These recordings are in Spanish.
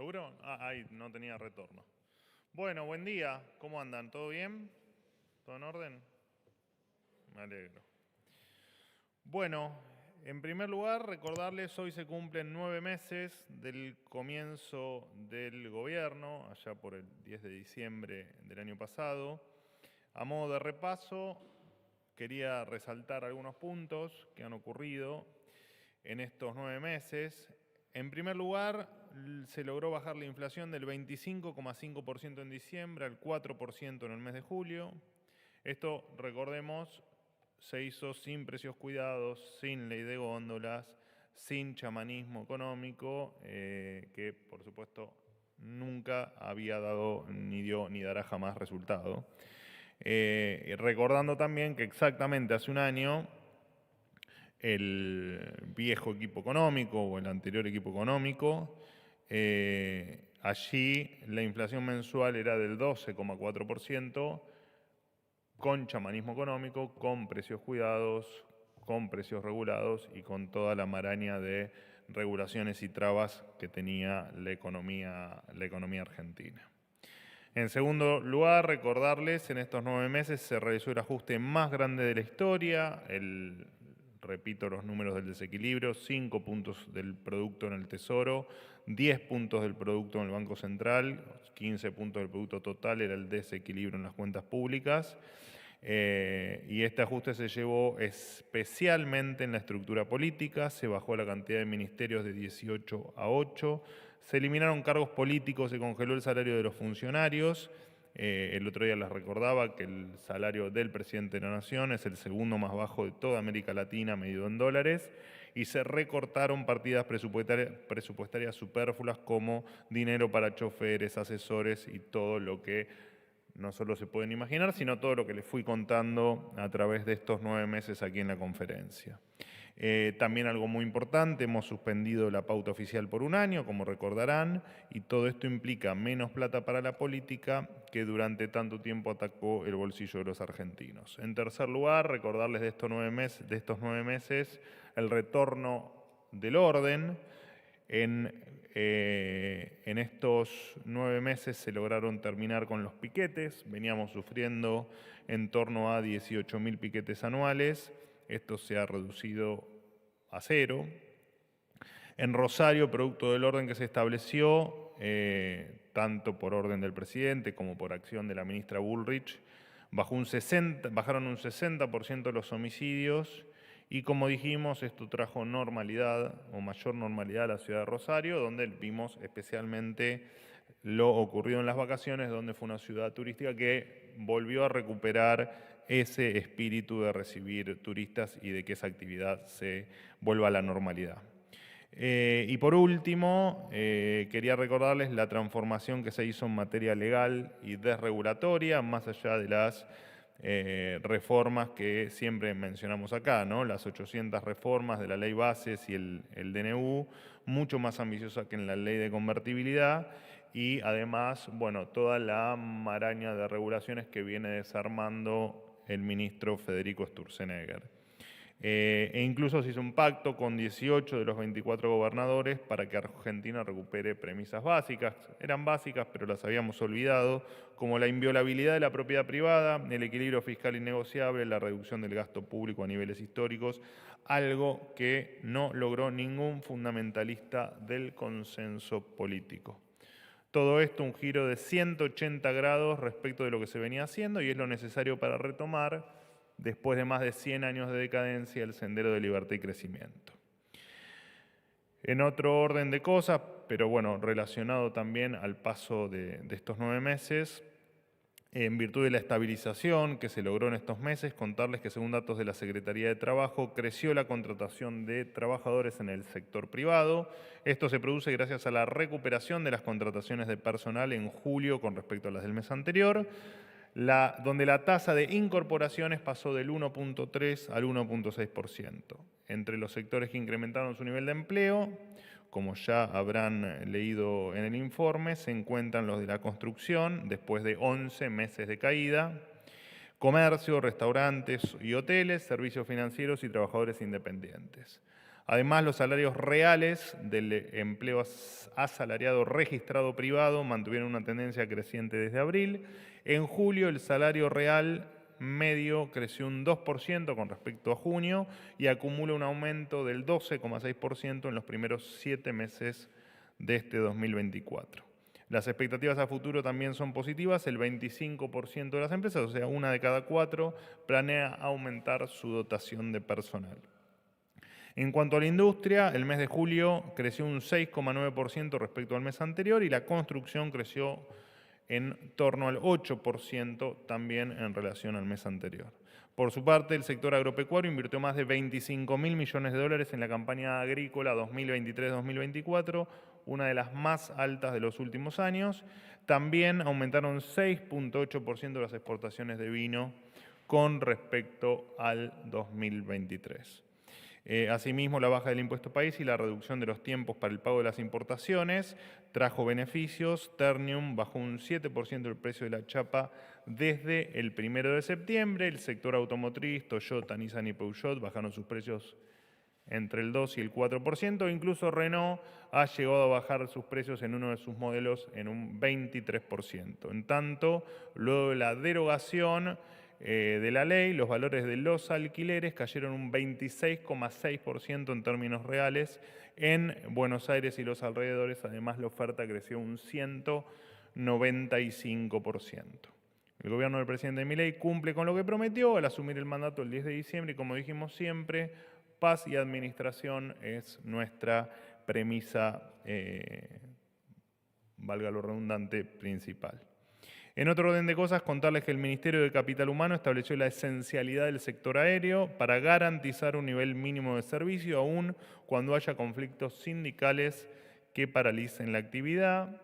¿Seguro? Ahí no tenía retorno. Bueno, buen día. ¿Cómo andan? ¿Todo bien? ¿Todo en orden? Me alegro. Bueno, en primer lugar, recordarles, hoy se cumplen 9 meses del comienzo del gobierno, allá por el 10 de diciembre del año pasado. A modo de repaso, quería resaltar algunos puntos que han ocurrido en estos 9 meses. En primer lugar, se logró bajar la inflación del 25,5% en diciembre al 4% en el mes de julio. Esto, recordemos, se hizo sin precios cuidados, sin ley de góndolas, sin chamanismo económico, que por supuesto nunca había dado, ni dio, ni dará jamás resultado. Recordando también que exactamente hace un año el viejo equipo económico o el anterior equipo económico, allí la inflación mensual era del 12,4%, con chamanismo económico, con precios cuidados, con precios regulados y con toda la maraña de regulaciones y trabas que tenía la economía argentina. En segundo lugar, recordarles, en estos 9 meses se realizó el ajuste más grande de la historia, repito los números del desequilibrio: 5 puntos del producto en el Tesoro, 10 puntos del producto en el Banco Central, 15 puntos del producto total era el desequilibrio en las cuentas públicas. Y este ajuste se llevó especialmente en la estructura política, se bajó la cantidad de ministerios de 18 a 8, se eliminaron cargos políticos, se congeló el salario de los funcionarios. El otro día les recordaba que el salario del presidente de la Nación es el segundo más bajo de toda América Latina, medido en dólares, y se recortaron partidas presupuestarias superfluas como dinero para choferes, asesores y todo lo que no solo se pueden imaginar, sino todo lo que les fui contando a través de estos 9 meses aquí en la conferencia. También algo muy importante, hemos suspendido la pauta oficial por un año, como recordarán, y todo esto implica menos plata para la política que durante tanto tiempo atacó el bolsillo de los argentinos. En tercer lugar, recordarles de estos 9 meses el retorno del orden. En estos 9 meses se lograron terminar con los piquetes. Veníamos sufriendo en torno a 18.000 piquetes anuales. Esto se ha reducido a 0. En Rosario, producto del orden que se estableció, tanto por orden del presidente como por acción de la ministra Bullrich, bajaron un 60% los homicidios. Y como dijimos, esto trajo normalidad o mayor normalidad a la ciudad de Rosario, donde vimos especialmente lo ocurrido en las vacaciones, donde fue una ciudad turística que volvió a recuperar ese espíritu de recibir turistas y de que esa actividad se vuelva a la normalidad. Y por último, quería recordarles la transformación que se hizo en materia legal y desregulatoria, más allá de las reformas que siempre mencionamos acá, ¿no? Las 800 reformas de la ley bases y el DNU, mucho más ambiciosa que en la ley de convertibilidad, y además, bueno, toda la maraña de regulaciones que viene desarmando el ministro Federico Sturzenegger. E incluso se hizo un pacto con 18 de los 24 gobernadores para que Argentina recupere premisas básicas. Eran básicas, pero las habíamos olvidado, como la inviolabilidad de la propiedad privada, el equilibrio fiscal innegociable, la reducción del gasto público a niveles históricos, algo que no logró ningún fundamentalista del consenso político. Todo esto un giro de 180 grados respecto de lo que se venía haciendo, y es lo necesario para retomar, después de más de 100 años de decadencia, el sendero de libertad y crecimiento. En otro orden de cosas, pero bueno, relacionado también al paso de estos 9 meses, en virtud de la estabilización que se logró en estos meses, contarles que según datos de la Secretaría de Trabajo, creció la contratación de trabajadores en el sector privado. Esto se produce gracias a la recuperación de las contrataciones de personal en julio con respecto a las del mes anterior, donde la tasa de incorporaciones pasó del 1,3 al 1,6%. Entre los sectores que incrementaron su nivel de empleo, como ya habrán leído en el informe, se encuentran los de la construcción, después de 11 meses de caída, comercio, restaurantes y hoteles, servicios financieros y trabajadores independientes. Además, los salarios reales del empleo asalariado registrado privado mantuvieron una tendencia creciente desde abril. En julio, el salario real medio creció un 2% con respecto a junio y acumula un aumento del 12,6% en los primeros 7 meses de este 2024. Las expectativas a futuro también son positivas. El 25% de las empresas, o sea, una de cada 4, planea aumentar su dotación de personal. En cuanto a la industria, el mes de julio creció un 6,9% respecto al mes anterior y la construcción creció en torno al 8% también en relación al mes anterior. Por su parte, el sector agropecuario invirtió más de 25.000 millones de dólares en la campaña agrícola 2023-2024, una de las más altas de los últimos años. También aumentaron 6,8% las exportaciones de vino con respecto al 2023. Asimismo, la baja del impuesto país y la reducción de los tiempos para el pago de las importaciones trajo beneficios. Ternium bajó un 7% el precio de la chapa desde el 1 de septiembre. El sector automotriz, Toyota, Nissan y Peugeot bajaron sus precios entre el 2 y el 4%. Incluso Renault ha llegado a bajar sus precios en uno de sus modelos en un 23%. En tanto, luego de la derogación de la ley, los valores de los alquileres cayeron un 26,6% en términos reales en Buenos Aires y los alrededores. Además, la oferta creció un 195%. El gobierno del presidente Milei cumple con lo que prometió al asumir el mandato el 10 de diciembre y, como dijimos siempre, paz y administración es nuestra premisa, valga lo redundante, principal. En otro orden de cosas, contarles que el Ministerio de Capital Humano estableció la esencialidad del sector aéreo para garantizar un nivel mínimo de servicio, aun cuando haya conflictos sindicales que paralicen la actividad.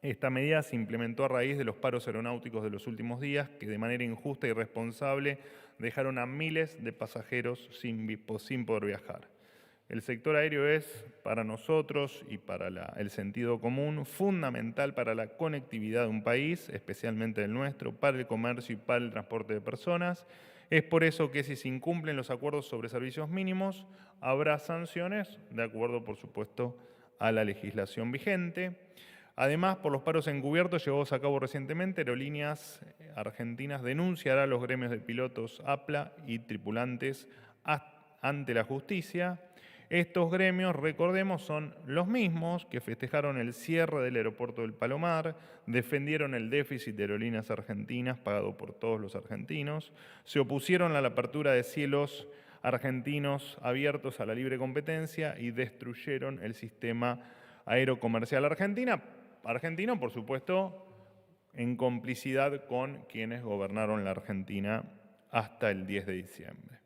Esta medida se implementó a raíz de los paros aeronáuticos de los últimos días, que de manera injusta y irresponsable dejaron a miles de pasajeros sin poder viajar. El sector aéreo es, para nosotros y para el sentido común, fundamental para la conectividad de un país, especialmente el nuestro, para el comercio y para el transporte de personas. Es por eso que si se incumplen los acuerdos sobre servicios mínimos, habrá sanciones, de acuerdo, por supuesto, a la legislación vigente. Además, por los paros encubiertos llevados a cabo recientemente, Aerolíneas Argentinas denunciará a los gremios de pilotos APLA y tripulantes ante la justicia. Estos gremios, recordemos, son los mismos que festejaron el cierre del aeropuerto del Palomar, defendieron el déficit de Aerolíneas Argentinas pagado por todos los argentinos, se opusieron a la apertura de cielos argentinos abiertos a la libre competencia y destruyeron el sistema aerocomercial argentino, por supuesto, en complicidad con quienes gobernaron la Argentina hasta el 10 de diciembre.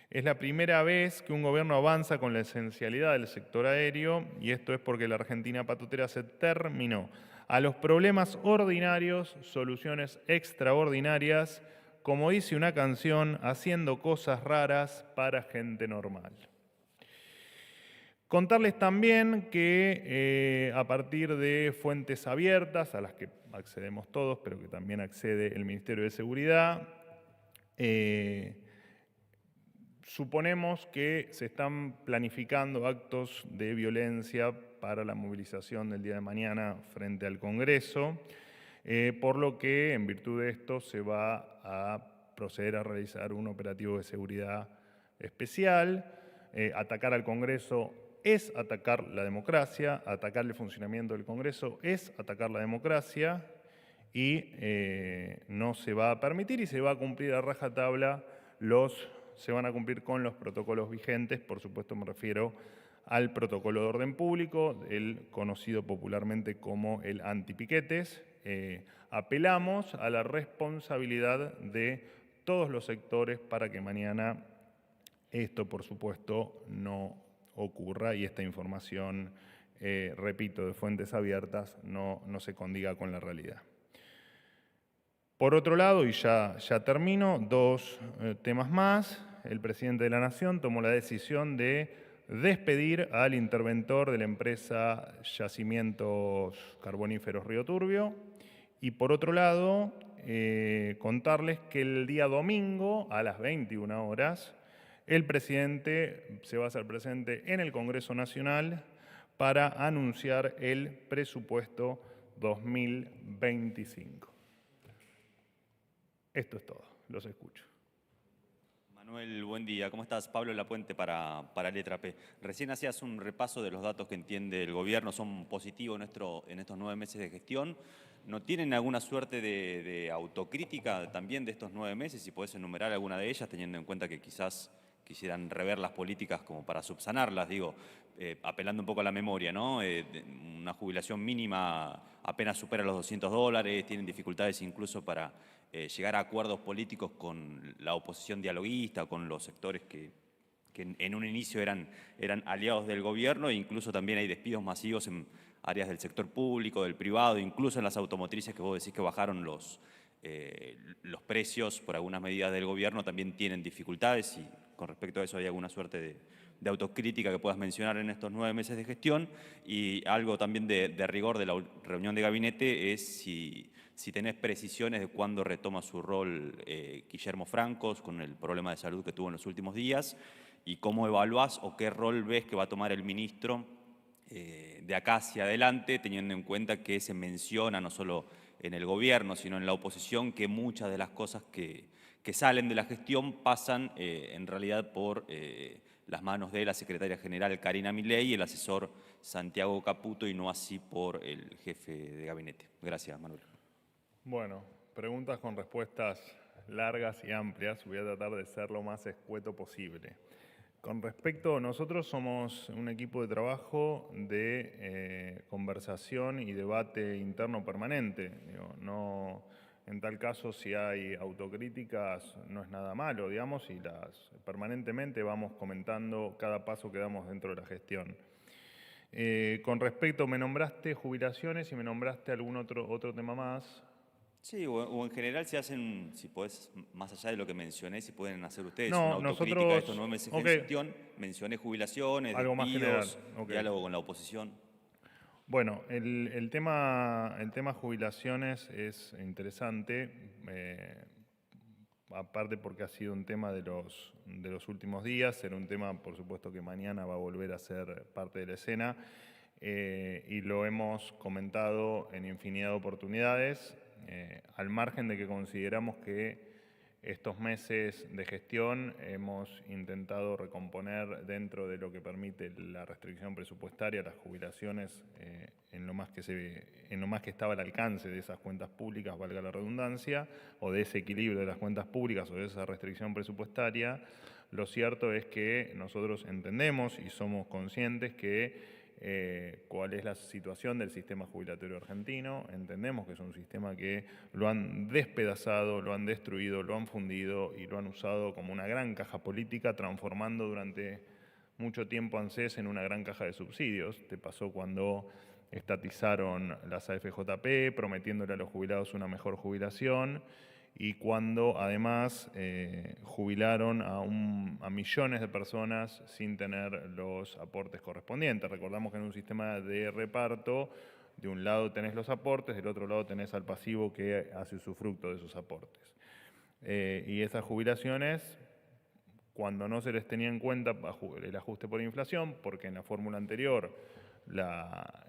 Es la primera vez que un gobierno avanza con la esencialidad del sector aéreo y esto es porque la Argentina patotera se terminó. A los problemas ordinarios, soluciones extraordinarias, como dice una canción, haciendo cosas raras para gente normal. Contarles también que a partir de fuentes abiertas, a las que accedemos todos, pero que también accede el Ministerio de Seguridad, suponemos que se están planificando actos de violencia para la movilización del día de mañana frente al Congreso, por lo que en virtud de esto se va a proceder a realizar un operativo de seguridad especial. Atacar al Congreso es atacar la democracia, atacar el funcionamiento del Congreso es atacar la democracia y no se va a permitir y se va a cumplir a rajatabla se van a cumplir con los protocolos vigentes. Por supuesto me refiero al protocolo de orden público, el conocido popularmente como el antipiquetes. Apelamos a la responsabilidad de todos los sectores para que mañana esto, por supuesto, no ocurra y esta información, repito, de fuentes abiertas no se condiga con la realidad. Por otro lado, y ya termino, dos temas más. El presidente de la Nación tomó la decisión de despedir al interventor de la empresa Yacimientos Carboníferos Río Turbio. Y por otro lado, contarles que el día domingo a las 21 horas el presidente se va a hacer presente en el Congreso Nacional para anunciar el presupuesto 2025. Esto es todo. Los escucho. Manuel, buen día. ¿Cómo estás? Pablo Lapuente para Letra P. Recién hacías un repaso de los datos que entiende el gobierno, son positivos en estos 9 meses de gestión. ¿No tienen alguna suerte de autocrítica también de estos 9 meses? Si podés enumerar alguna de ellas, teniendo en cuenta que quizás quisieran rever las políticas como para subsanarlas, digo, apelando un poco a la memoria, ¿no? Una jubilación mínima apenas supera los $200, tienen dificultades incluso para llegar a acuerdos políticos con la oposición dialoguista, con los sectores que en un inicio eran aliados del gobierno, e incluso también hay despidos masivos en áreas del sector público, del privado, incluso en las automotrices que vos decís que bajaron los precios por algunas medidas del gobierno, también tienen dificultades, y con respecto a eso hay alguna suerte de autocrítica que puedas mencionar en estos 9 meses de gestión. Y algo también de rigor de la reunión de gabinete es si tenés precisiones de cuándo retoma su rol Guillermo Francos con el problema de salud que tuvo en los últimos días, y cómo evaluás o qué rol ves que va a tomar el ministro de acá hacia adelante, teniendo en cuenta que se menciona no solo en el gobierno, sino en la oposición, que muchas de las cosas que salen de la gestión pasan en realidad por las manos de la secretaria general Karina Milei y el asesor Santiago Caputo, y no así por el jefe de gabinete. Gracias, Manuel. Bueno, preguntas con respuestas largas y amplias. Voy a tratar de ser lo más escueto posible. Con respecto, nosotros somos un equipo de trabajo de conversación y debate interno permanente. No, en tal caso, si hay autocríticas, no es nada malo, digamos, y permanentemente vamos comentando cada paso que damos dentro de la gestión. Con respecto, me nombraste jubilaciones y me nombraste algún otro tema más. Sí, o en general si podés, más allá de lo que mencioné, si pueden hacer ustedes una No, autocrítica de estos nosotros, 9 meses de ok, gestión. Mencioné jubilaciones, algo más general, despidos, ok. diálogo con la oposición. Bueno, el tema jubilaciones es interesante, aparte porque ha sido un tema de los últimos días, será un tema, por supuesto, que mañana va a volver a ser parte de la escena, y lo hemos comentado en infinidad de oportunidades, al margen de que consideramos que estos meses de gestión hemos intentado recomponer dentro de lo que permite la restricción presupuestaria las jubilaciones en lo más que estaba al alcance de esas cuentas públicas, valga la redundancia, o de ese equilibrio de las cuentas públicas o de esa restricción presupuestaria. Lo cierto es que nosotros entendemos y somos conscientes que cuál es la situación del sistema jubilatorio argentino. Entendemos que es un sistema que lo han despedazado, lo han destruido, lo han fundido y lo han usado como una gran caja política, transformando durante mucho tiempo ANSES en una gran caja de subsidios. Te pasó cuando estatizaron las AFJP, prometiéndole a los jubilados una mejor jubilación, y cuando además jubilaron a millones de personas sin tener los aportes correspondientes. Recordamos que en un sistema de reparto, de un lado tenés los aportes, del otro lado tenés al pasivo que hace usufructo de esos aportes. Y esas jubilaciones, cuando no se les tenía en cuenta el ajuste por inflación, porque en la fórmula anterior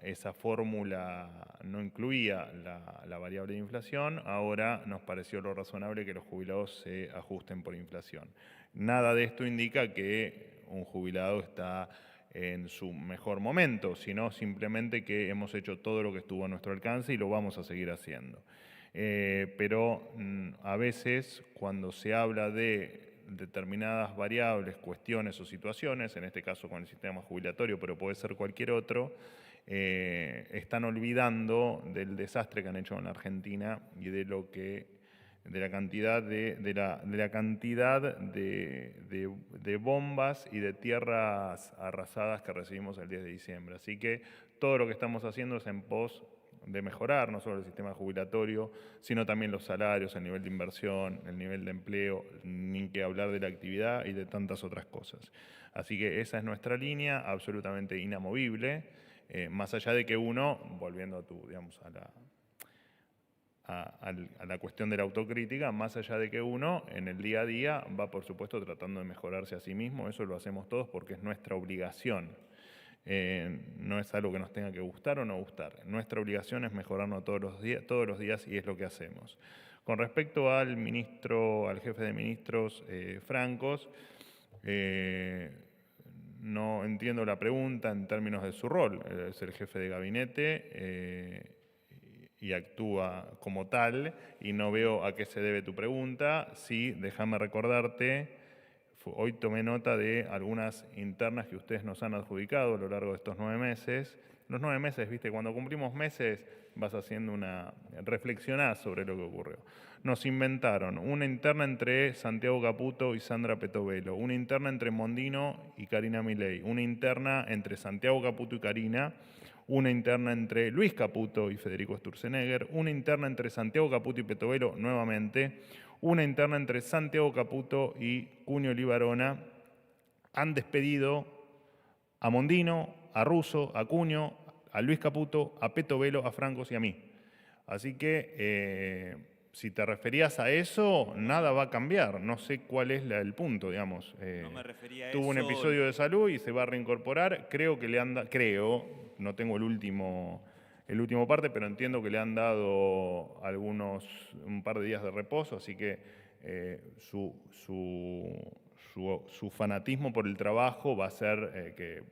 esa fórmula no incluía la variable de inflación, ahora nos pareció lo razonable que los jubilados se ajusten por inflación. Nada de esto indica que un jubilado está en su mejor momento, sino simplemente que hemos hecho todo lo que estuvo a nuestro alcance y lo vamos a seguir haciendo. Pero a veces cuando se habla de determinadas variables, cuestiones o situaciones, en este caso con el sistema jubilatorio, pero puede ser cualquier otro, están olvidando del desastre que han hecho en la Argentina y de la cantidad de bombas y de tierras arrasadas que recibimos el 10 de diciembre. Así que todo lo que estamos haciendo es en pos de mejorar no solo el sistema jubilatorio, sino también los salarios, el nivel de inversión, el nivel de empleo, ni que hablar de la actividad y de tantas otras cosas. Así que esa es nuestra línea, absolutamente inamovible, más allá de que uno, volviendo a a la cuestión de la autocrítica, más allá de que uno en el día a día va, por supuesto, tratando de mejorarse a sí mismo. Eso lo hacemos todos porque es nuestra obligación. No es algo que nos tenga que gustar o no gustar. Nuestra obligación es mejorarnos todos los días y es lo que hacemos. Con respecto al jefe de ministros Francos, no entiendo la pregunta en términos de su rol. Es el jefe de gabinete y actúa como tal, y no veo a qué se debe tu pregunta. Sí, déjame recordarte, hoy tomé nota de algunas internas que ustedes nos han adjudicado a lo largo de estos 9 meses. Los 9 meses, viste, cuando cumplimos meses vas haciendo reflexionás sobre lo que ocurrió. Nos inventaron una interna entre Santiago Caputo y Sandra Petovelo, una interna entre Mondino y Karina Milei, una interna entre Santiago Caputo y Karina, una interna entre Luis Caputo y Federico Sturzenegger, una interna entre Santiago Caputo y Petovelo nuevamente, una interna entre Santiago Caputo y Cunio Libarona. Han despedido a Mondino, a Russo, a Cunio, a Luis Caputo, a Petovelo, a Francos y a mí. Así que si te referías a eso, nada va a cambiar. No sé cuál es el punto, digamos. No me refería a tuvo un eso. episodio de salud y se va a reincorporar. Creo, no tengo el último parte, pero entiendo que le han dado un par de días de reposo, así que su fanatismo por el trabajo va a ser que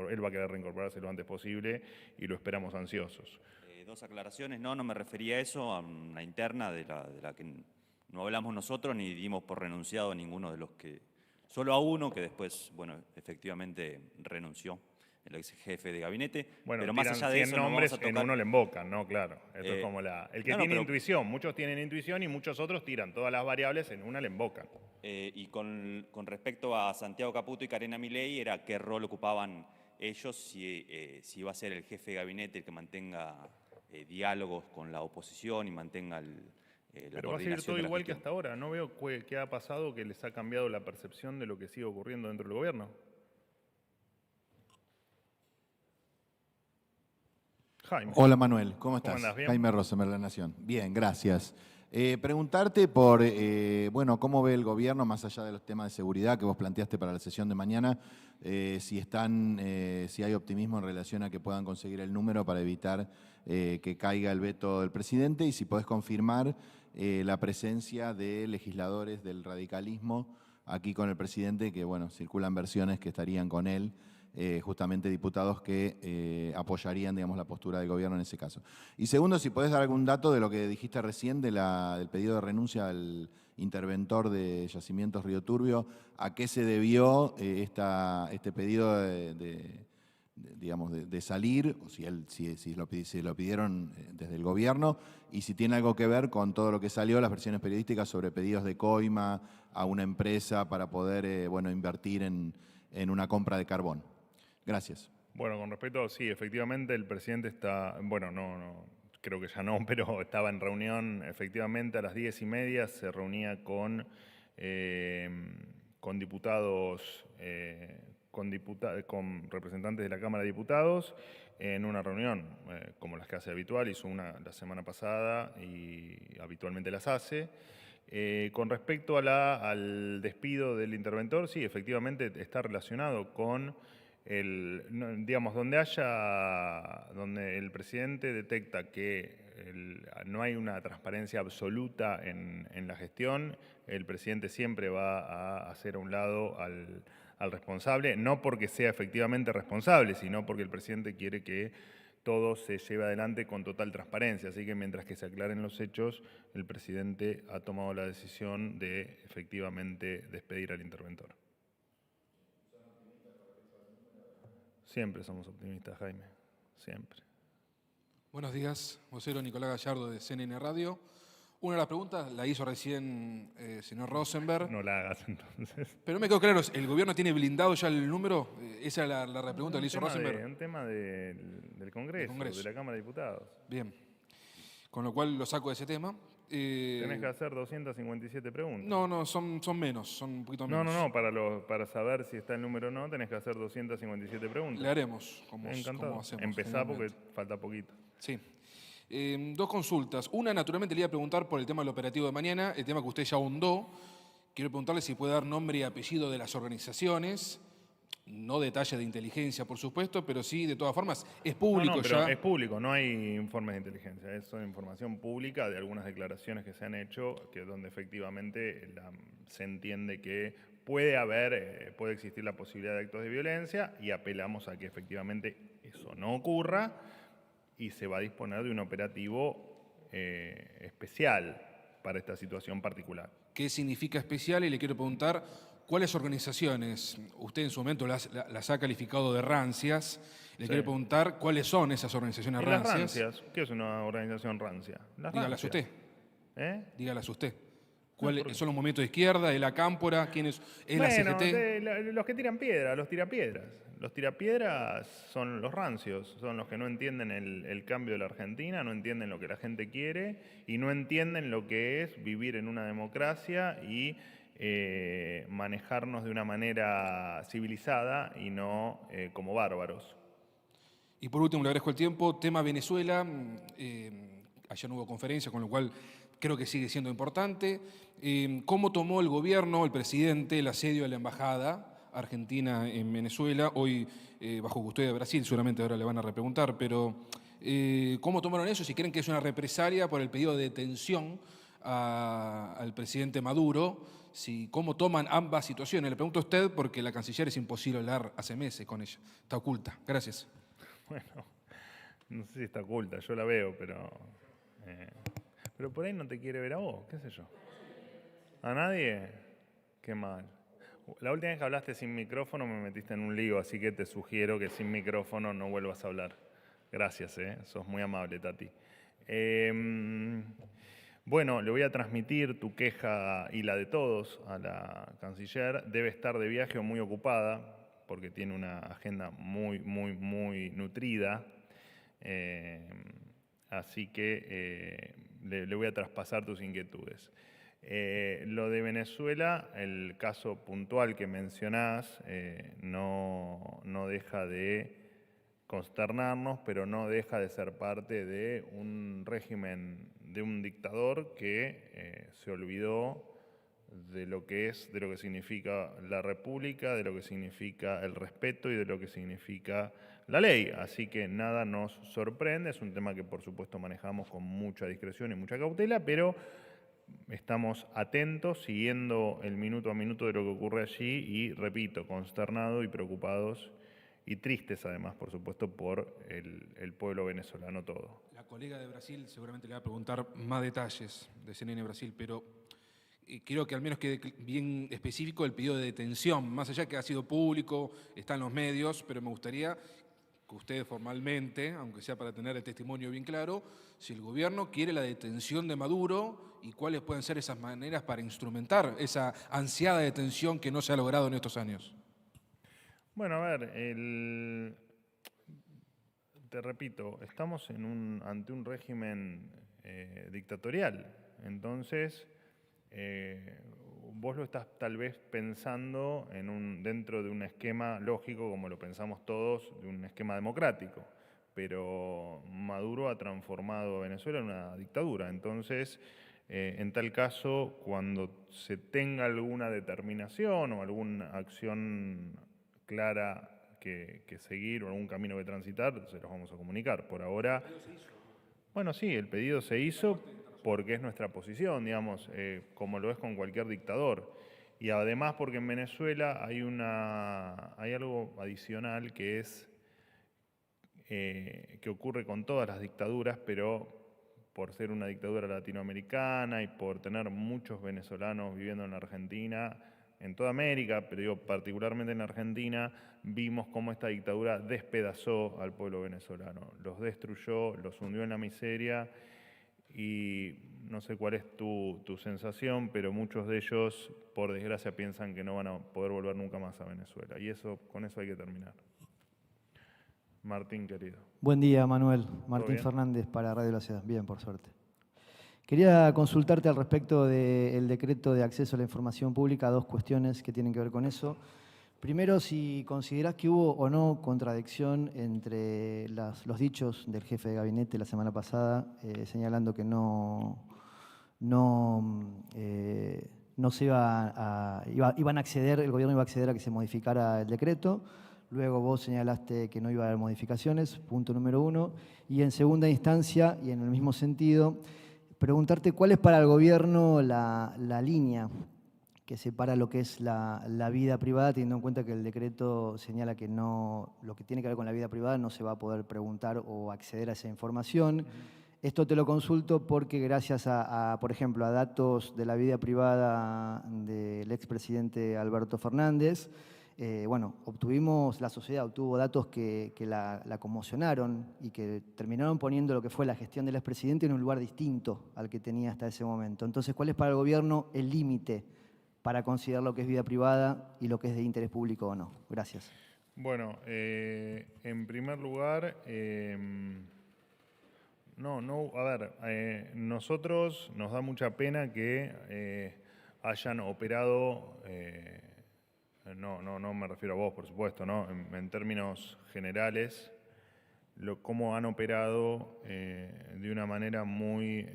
él va a querer reincorporarse lo antes posible y lo esperamos ansiosos. Dos aclaraciones, no me refería a eso, a una interna de la que no hablamos nosotros ni dimos por renunciado a ninguno de los que, solo a uno que después, bueno, efectivamente renunció, el ex jefe de gabinete. Bueno, pero más allá de 100 eso no nombres, vamos a en tocar. uno le invocan, ¿no? Claro. Esto es como el que tiene intuición. Muchos tienen intuición y muchos otros tiran todas las variables, en una le invocan. Y con respecto a Santiago Caputo y Karina Milei, era qué rol ocupaban ellos, si iba a ser el jefe de gabinete el que mantenga diálogos con la oposición y mantenga la Pero va a seguir coordinación todo de la igual que gestión. hasta ahora. No veo qué ha pasado que les ha cambiado la percepción de lo que sigue ocurriendo dentro del gobierno. Jaime. Hola Manuel, ¿cómo estás? andás? ¿Bien? Jaime Rosenberg, La Nación. Bien, gracias. Preguntarte por, cómo ve el gobierno, más allá de los temas de seguridad que vos planteaste para la sesión de mañana, si hay optimismo en relación a que puedan conseguir el número para evitar que caiga el veto del presidente, y si podés confirmar la presencia de legisladores del radicalismo aquí con el presidente, que bueno, circulan versiones que estarían con él, justamente diputados que apoyarían, digamos, la postura del gobierno en ese caso. Y segundo, si podés dar algún dato de lo que dijiste recién del pedido de renuncia al interventor de Yacimientos Río Turbio, ¿a qué se debió este pedido de salir, o si lo pidieron desde el gobierno, y si tiene algo que ver con todo lo que salió, las versiones periodísticas sobre pedidos de coima a una empresa para poder invertir en una compra de carbón? Gracias. Bueno, con respecto, sí, efectivamente el presidente está, creo que ya no, pero estaba en reunión, efectivamente a las 10:30 se reunía con diputados, con representantes de la Cámara de Diputados en una reunión como las que hace habitual, hizo una la semana pasada y habitualmente las hace. Con respecto al despido del interventor, sí, efectivamente está relacionado con donde el presidente detecta que no hay una transparencia absoluta en la gestión, el presidente siempre va a hacer a un lado al responsable, no porque sea efectivamente responsable, sino porque el presidente quiere que todo se lleve adelante con total transparencia. Así que mientras que se aclaren los hechos, el presidente ha tomado la decisión de efectivamente despedir al interventor. Siempre somos optimistas, Jaime. Siempre. Buenos días, vocero Nicolás Gallardo de CNN Radio. Una de las preguntas la hizo recién el señor Rosenberg. No la hagas entonces. Pero no me quedó claro, ¿el gobierno tiene blindado ya el número? Esa es la pregunta que le hizo Rosenberg. Un tema del Congreso, de la Cámara de Diputados. Bien, con lo cual lo saco de ese tema. Tenés que hacer 257 preguntas. No, son menos, son un poquito menos. No, para saber si está el número o no, tenés que hacer 257 preguntas. Le haremos, como Encantado. hacemos. Empezá porque falta poquito. Sí. Dos consultas. Una, naturalmente, le iba a preguntar por el tema del operativo de mañana, el tema que usted ya ahondó. Quiero preguntarle si puede dar nombre y apellido de las organizaciones. No detalles de inteligencia, por supuesto, pero sí, de todas formas, es público No, pero ya. es público, no hay informes de inteligencia. Es información pública de algunas declaraciones que se han hecho, que donde efectivamente se entiende que puede existir la posibilidad de actos de violencia y apelamos a que efectivamente eso no ocurra y se va a disponer de un operativo especial para esta situación particular. ¿Qué significa especial? Y le quiero preguntar, ¿cuáles organizaciones? Usted en su momento las ha calificado de rancias. Le quiero preguntar, ¿cuáles son esas organizaciones ¿Y las rancias? rancias? ¿Qué es una organización rancia? Las Dígalas rancias. usted. Dígalas usted. ¿Cuáles son los movimientos de izquierda, de la cámpora? ¿Quiénes? ¿Es la CGT? Los que tiran piedra, los tirapiedras. Los tirapiedras son los rancios, son los que no entienden el cambio de la Argentina, no entienden lo que la gente quiere y no entienden lo que es vivir en una democracia y manejarnos de una manera civilizada y no como bárbaros. Y por último, le agradezco el tiempo. Tema Venezuela. Ayer no hubo conferencia, con lo cual creo que sigue siendo importante. ¿Cómo tomó el gobierno, el presidente, el asedio a la embajada argentina en Venezuela? Hoy bajo custodia de Brasil, seguramente ahora le van a repreguntar, pero ¿cómo tomaron eso? Si creen que es una represalia por el pedido de detención al presidente Maduro, ¿cómo toman ambas situaciones? Le pregunto a usted porque la canciller es imposible hablar hace meses con ella. Está oculta. Gracias. Bueno, no sé si está oculta, yo la veo, pero por ahí no te quiere ver a vos, qué sé yo. ¿A nadie? Qué mal. La última vez que hablaste sin micrófono me metiste en un lío, así que te sugiero que sin micrófono no vuelvas a hablar. Gracias, sos muy amable, Tati. Bueno, le voy a transmitir tu queja y la de todos a la canciller. Debe estar de viaje o muy ocupada, porque tiene una agenda muy nutrida. Así que le voy a traspasar tus inquietudes. Lo de Venezuela, el caso puntual que mencionás, no deja de consternarnos, pero no deja de ser parte de un régimen, de un dictador que se olvidó de lo que significa la república, de lo que significa el respeto y de lo que significa la ley. Así que nada nos sorprende, es un tema que por supuesto manejamos con mucha discreción y mucha cautela, pero estamos atentos, siguiendo el minuto a minuto de lo que ocurre allí y, repito, consternados y preocupados y tristes además, por supuesto, por el pueblo venezolano todo. La colega de Brasil seguramente le va a preguntar más detalles de CNN Brasil, pero quiero que al menos quede bien específico el pedido de detención, más allá que ha sido público, está en los medios, pero me gustaría que usted formalmente, aunque sea para tener el testimonio bien claro, si el gobierno quiere la detención de Maduro y cuáles pueden ser esas maneras para instrumentar esa ansiada detención que no se ha logrado en estos años. Bueno, a ver, te repito, estamos ante un régimen dictatorial, entonces vos lo estás tal vez pensando dentro de un esquema lógico, como lo pensamos todos, de un esquema democrático, pero Maduro ha transformado a Venezuela en una dictadura, entonces en tal caso, cuando se tenga alguna determinación o alguna acción clara que seguir o algún camino que transitar, se los vamos a comunicar. Por ahora, bueno, sí, el pedido se hizo porque es nuestra posición, digamos, como lo es con cualquier dictador. Y además porque en Venezuela hay algo adicional que es que ocurre con todas las dictaduras, pero por ser una dictadura latinoamericana y por tener muchos venezolanos viviendo en la Argentina, en toda América, pero digo, particularmente en Argentina, vimos cómo esta dictadura despedazó al pueblo venezolano, los destruyó, los hundió en la miseria y no sé cuál es tu sensación, pero muchos de ellos, por desgracia, piensan que no van a poder volver nunca más a Venezuela y con eso hay que terminar. Martín, querido. Buen día, Manuel. Martín Fernández para Radio La Ciudad. Bien, por suerte. Quería consultarte al respecto del decreto de acceso a la información pública, dos cuestiones que tienen que ver con eso. Primero, si considerás que hubo o no contradicción entre los dichos del jefe de gabinete la semana pasada, señalando que no se iban a acceder, el gobierno iba a acceder a que se modificara el decreto. Luego vos señalaste que no iba a haber modificaciones, punto número uno. Y en segunda instancia, y en el mismo sentido, preguntarte cuál es para el gobierno la línea que separa lo que es la vida privada, teniendo en cuenta que el decreto señala que no, lo que tiene que ver con la vida privada no se va a poder preguntar o acceder a esa información. Esto te lo consulto porque gracias por ejemplo, a datos de la vida privada del expresidente Alberto Fernández, la sociedad obtuvo datos que la conmocionaron y que terminaron poniendo lo que fue la gestión del expresidente en un lugar distinto al que tenía hasta ese momento. Entonces, ¿cuál es para el gobierno el límite para considerar lo que es vida privada y lo que es de interés público o no? Gracias. Bueno, en primer lugar, nosotros nos da mucha pena que hayan operado, no me refiero a vos, por supuesto, ¿no? En términos generales, cómo han operado de una manera muy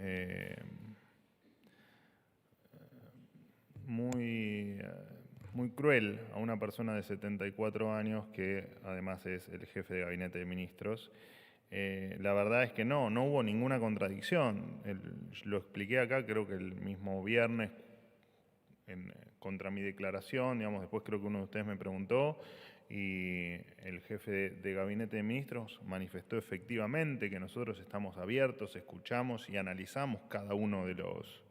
cruel a una persona de 74 años que además es el jefe de gabinete de ministros. La verdad es que no hubo ninguna contradicción. Lo expliqué acá, creo que el mismo viernes, contra mi declaración, digamos, después creo que uno de ustedes me preguntó, y el jefe de gabinete de ministros manifestó efectivamente que nosotros estamos abiertos, escuchamos y analizamos cada uno de los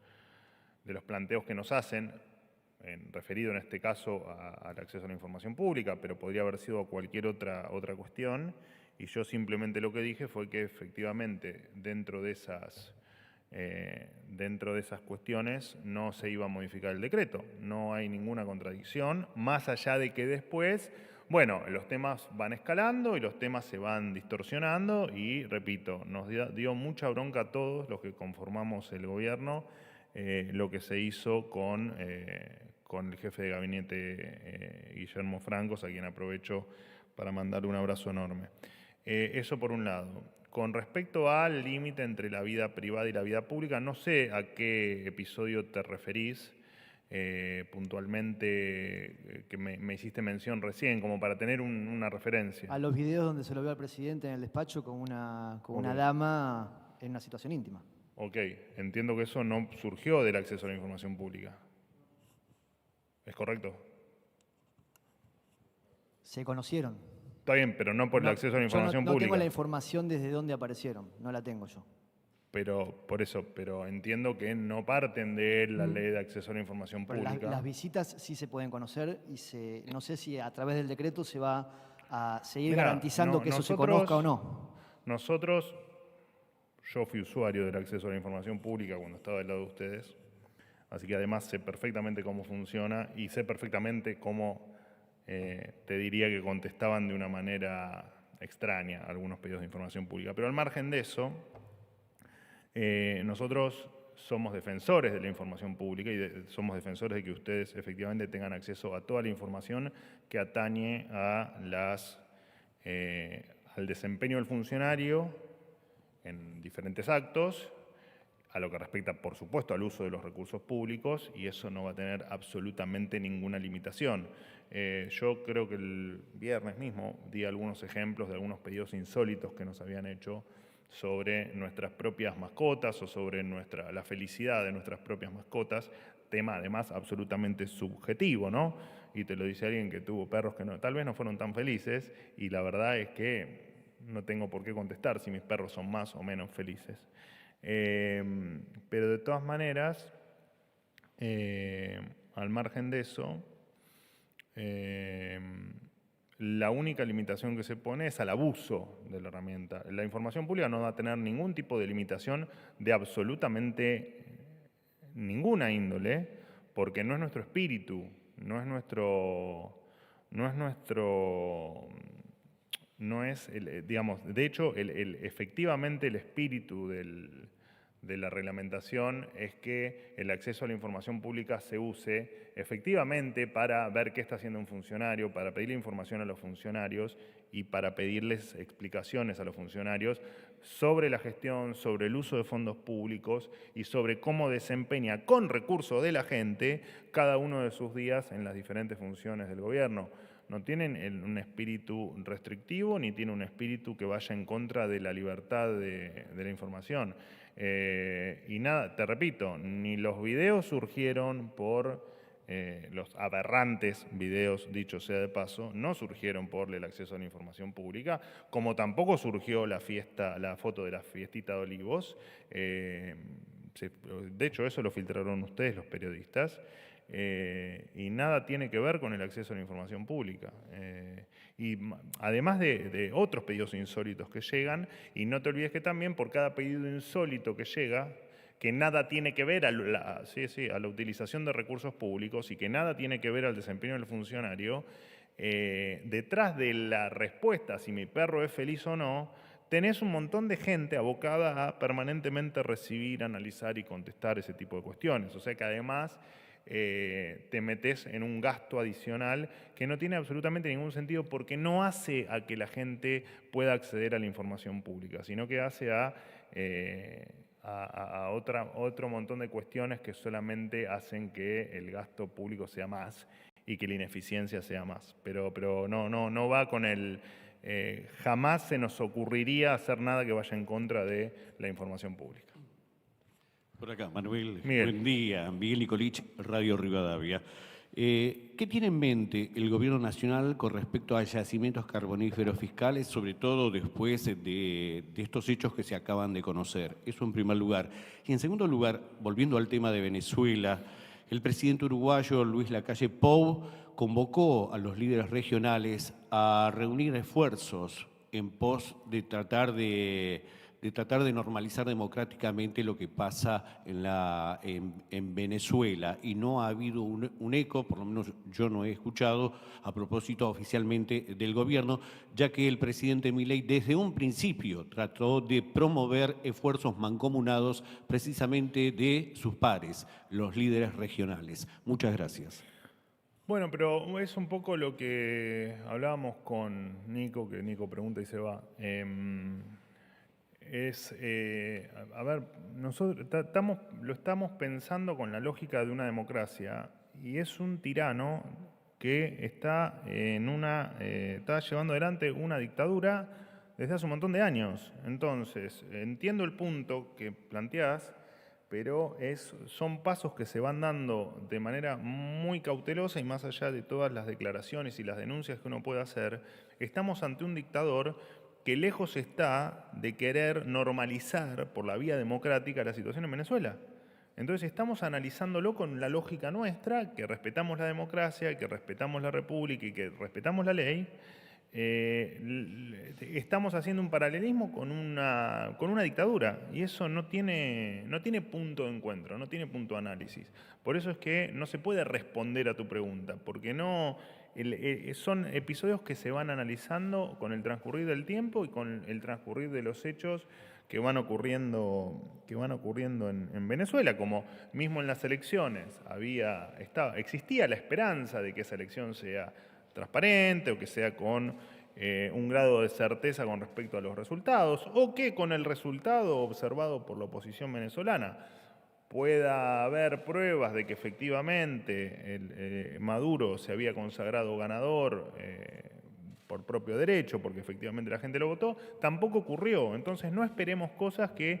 planteos que nos hacen, referido en este caso al acceso a la información pública, pero podría haber sido a cualquier otra cuestión, y yo simplemente lo que dije fue que efectivamente dentro de esas cuestiones no se iba a modificar el decreto. No hay ninguna contradicción, más allá de que después, bueno, los temas van escalando y los temas se van distorsionando y, repito, nos dio mucha bronca a todos los que conformamos el gobierno lo que se hizo con el jefe de gabinete Guillermo Francos, a quien aprovecho para mandarle un abrazo enorme. Eso por un lado. Con respecto al límite entre la vida privada y la vida pública, no sé a qué episodio te referís puntualmente, que me hiciste mención recién, como para tener una referencia. A los videos donde se lo vio al presidente en el despacho con una dama en una situación íntima. Ok, entiendo que eso no surgió del acceso a la información pública. ¿Es correcto? Se conocieron. Está bien, pero no por el acceso a la información pública. No tengo la información desde dónde aparecieron, no la tengo yo. Pero entiendo que no parten de la ley de acceso a la información pública. Las visitas sí se pueden conocer y no sé si a través del decreto se va a seguir garantizando que eso se conozca o no. Yo fui usuario del acceso a la información pública cuando estaba del lado de ustedes, así que además sé perfectamente cómo funciona y sé perfectamente cómo te diría que contestaban de una manera extraña algunos pedidos de información pública. Pero al margen de eso, nosotros somos defensores de la información pública y somos defensores de que ustedes efectivamente tengan acceso a toda la información que atañe al desempeño del funcionario en diferentes actos, a lo que respecta, por supuesto, al uso de los recursos públicos, y eso no va a tener absolutamente ninguna limitación. Yo creo que el viernes mismo di algunos ejemplos de algunos pedidos insólitos que nos habían hecho sobre nuestras propias mascotas o sobre la felicidad de nuestras propias mascotas, tema además absolutamente subjetivo, ¿no? Y te lo dice alguien que tuvo perros que tal vez no fueron tan felices, y la verdad es que no tengo por qué contestar si mis perros son más o menos felices. Pero de todas maneras, al margen de eso, la única limitación que se pone es al abuso de la herramienta. La información pública no va a tener ningún tipo de limitación de absolutamente ninguna índole, porque no es nuestro espíritu, de hecho, efectivamente el espíritu de la reglamentación es que el acceso a la información pública se use efectivamente para ver qué está haciendo un funcionario, para pedirle información a los funcionarios y para pedirles explicaciones a los funcionarios sobre la gestión, sobre el uso de fondos públicos y sobre cómo desempeña con recursos de la gente cada uno de sus días en las diferentes funciones del gobierno. No tienen un espíritu restrictivo ni tiene un espíritu que vaya en contra de la libertad de la información. Y nada, te repito, ni los videos surgieron por los aberrantes videos, dicho sea de paso, no surgieron por el acceso a la información pública, como tampoco surgió la foto de la fiestita de Olivos. De hecho, eso lo filtraron ustedes, los periodistas. Y nada tiene que ver con el acceso a la información pública. Y además de otros pedidos insólitos que llegan, y no te olvides que también por cada pedido insólito que llega, que nada tiene que ver a la utilización de recursos públicos y que nada tiene que ver al desempeño del funcionario, detrás de la respuesta si mi perro es feliz o no, tenés un montón de gente abocada a permanentemente recibir, analizar y contestar ese tipo de cuestiones. O sea que además te metes en un gasto adicional que no tiene absolutamente ningún sentido porque no hace a que la gente pueda acceder a la información pública, sino que hace a otro montón de cuestiones que solamente hacen que el gasto público sea más y que la ineficiencia sea más. Pero no va con el... jamás se nos ocurriría hacer nada que vaya en contra de la información pública. Por acá, Manuel, Miguel. buen día. Miguel Nicolich, Radio Rivadavia. ¿Qué tiene en mente el Gobierno Nacional con respecto a yacimientos carboníferos fiscales, sobre todo después de estos hechos que se acaban de conocer? Eso en primer lugar. Y en segundo lugar, volviendo al tema de Venezuela, el presidente uruguayo Luis Lacalle Pou convocó a los líderes regionales a reunir esfuerzos en pos de tratar de normalizar democráticamente lo que pasa en Venezuela. Y no ha habido un eco, por lo menos yo no he escuchado, a propósito oficialmente del gobierno, ya que el presidente Milei desde un principio trató de promover esfuerzos mancomunados precisamente de sus pares, los líderes regionales. Muchas gracias. Bueno, pero es un poco lo que hablábamos con Nico, que Nico pregunta y se va. A ver, nosotros lo estamos pensando con la lógica de una democracia y es un tirano que está está llevando adelante una dictadura desde hace un montón de años. Entonces, entiendo el punto que planteás, pero son pasos que se van dando de manera muy cautelosa y más allá de todas las declaraciones y las denuncias que uno puede hacer, estamos ante un dictador que lejos está de querer normalizar por la vía democrática la situación en Venezuela. Entonces estamos analizándolo con la lógica nuestra, que respetamos la democracia, que respetamos la república y que respetamos la ley. Estamos haciendo un paralelismo con una dictadura y eso no tiene punto de encuentro, no tiene punto de análisis. Por eso es que no se puede responder a tu pregunta, porque son episodios que se van analizando con el transcurrir del tiempo y con el transcurrir de los hechos que van ocurriendo en Venezuela, como mismo en las elecciones existía la esperanza de que esa elección sea transparente o que sea con un grado de certeza con respecto a los resultados, o que con el resultado observado por la oposición venezolana pueda haber pruebas de que efectivamente Maduro se había consagrado ganador por propio derecho, porque efectivamente la gente lo votó, tampoco ocurrió. Entonces no esperemos cosas que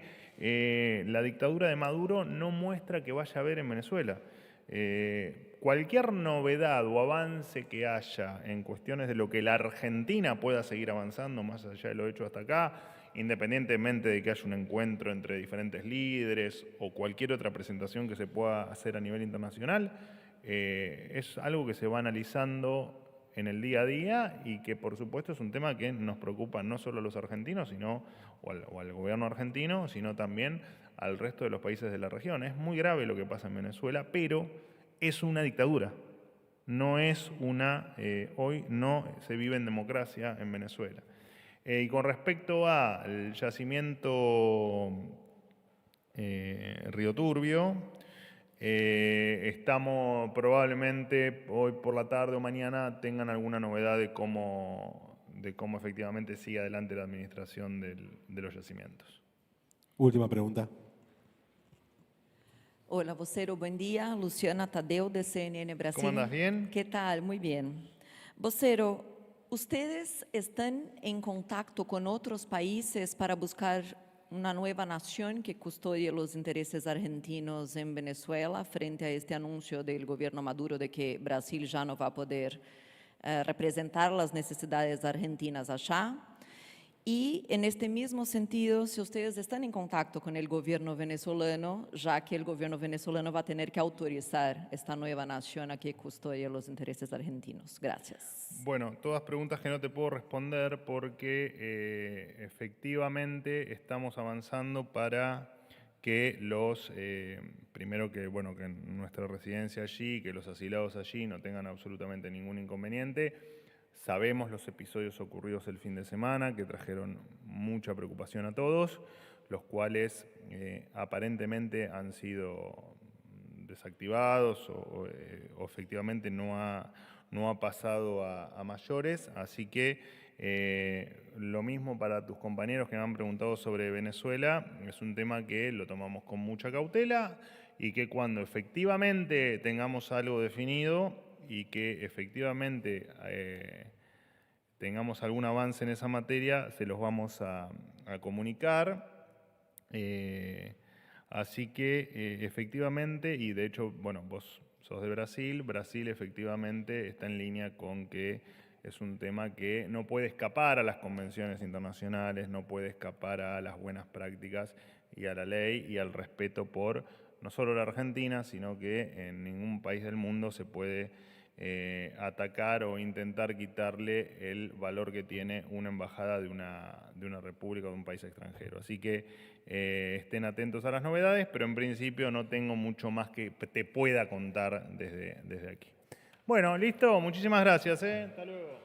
la dictadura de Maduro no muestra que vaya a haber en Venezuela. Cualquier novedad o avance que haya en cuestiones de lo que la Argentina pueda seguir avanzando más allá de lo hecho hasta acá, independientemente de que haya un encuentro entre diferentes líderes o cualquier otra presentación que se pueda hacer a nivel internacional, es algo que se va analizando en el día a día y que por supuesto es un tema que nos preocupa no solo a los argentinos, o al gobierno argentino, sino también al resto de los países de la región. Es muy grave lo que pasa en Venezuela, pero es una dictadura. No es hoy no se vive en democracia en Venezuela. Y con respecto al yacimiento Río Turbio. Estamos probablemente hoy por la tarde o mañana tengan alguna novedad de cómo efectivamente sigue adelante la administración de los yacimientos. Última pregunta. Hola, vocero, buen día. Luciana Tadeu, de CNN Brasil. ¿Cómo andas? ¿Bien? ¿Qué tal? Muy bien. Vocero, ¿ustedes están en contacto con otros países para buscar una nueva nación que custodie los intereses argentinos en Venezuela frente a este anuncio del gobierno Maduro de que Brasil ya no va a poder representar las necesidades argentinas allá? Y en este mismo sentido, si ustedes están en contacto con el gobierno venezolano, ya que el gobierno venezolano va a tener que autorizar esta nueva nación a que custodie los intereses argentinos. Gracias. Bueno, todas preguntas que no te puedo responder porque efectivamente estamos avanzando para que primero que nuestra residencia allí, que los asilados allí no tengan absolutamente ningún inconveniente. Sabemos los episodios ocurridos el fin de semana que trajeron mucha preocupación a todos, los cuales aparentemente han sido desactivados o efectivamente no ha pasado a mayores. Así que lo mismo para tus compañeros que me han preguntado sobre Venezuela, es un tema que lo tomamos con mucha cautela y que cuando efectivamente tengamos algo definido y que efectivamente tengamos algún avance en esa materia, se los vamos a comunicar. Así que efectivamente, y de hecho, bueno, vos sos de Brasil, Brasil efectivamente está en línea con que es un tema que no puede escapar a las convenciones internacionales, no puede escapar a las buenas prácticas y a la ley y al respeto por no solo la Argentina, sino que en ningún país del mundo se puede atacar o intentar quitarle el valor que tiene una embajada de una república o de un país extranjero. Así que estén atentos a las novedades, pero en principio no tengo mucho más que te pueda contar desde aquí. Bueno, listo, muchísimas gracias. Hasta luego.